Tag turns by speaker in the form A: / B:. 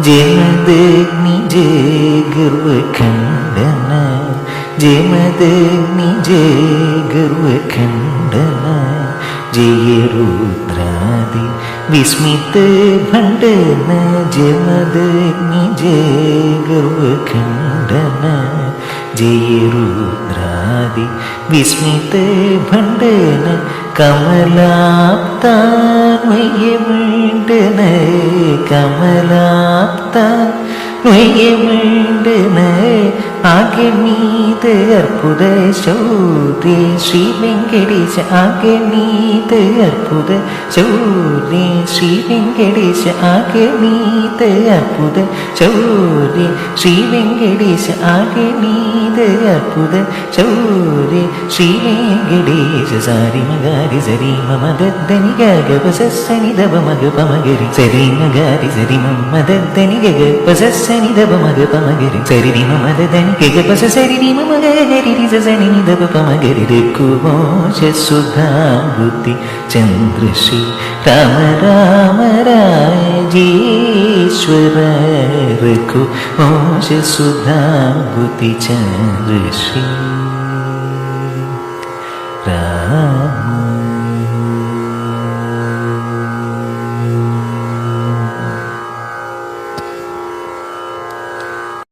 A: ജയമദഗ്നി ജയ ഗർവഖണ്ഡന ജയമദഗ്നി ജയ ഗർവഖണ്ഡന ജയ രുദ്രാദി വിസ്മിത ഭണ്ഡന ജയമദഗ്നി ജയ ഗർവഖണ്ഡന ജയ രുദ്രാദി വിസ്മിത ഭണ്ഡന കമലാപ്താൻവയമണ്ഡന കമലാപ്താൻവയമണ്ഡന ആഗണീത അർബുദ ശൗര്യ ശ്രീ വെങ്കടേശ ആഗണീത അർബുദ ശൗര്യ ശ്രീ വെങ്കടേശ ആഗണീത അർബുദ ശൗര്യ ശ്രീ വെങ്കടേശ ആഗണീത അർബുദ ശൗര്യ ശ്രീ വെങ്കടേശ സാരി മഗാരി സരി മമദനി ഗഗപസനി ദബ മഗ പമഗരി സരി മഗാരി സരി മമദനി ഗഗപസനി ദബ മഗ പമഗരി സരി മമദനി ഗഗപസ സരി മമഗരി സനി ദബ പമഗരി രഘുവംശ സുധാംബുതി ചന്ദ്രശ്രീ രാമ രാമ രാജീശ്വര രഘുവംശ സുധാംബുതി ചന്ദ്രശ്രീ രാമ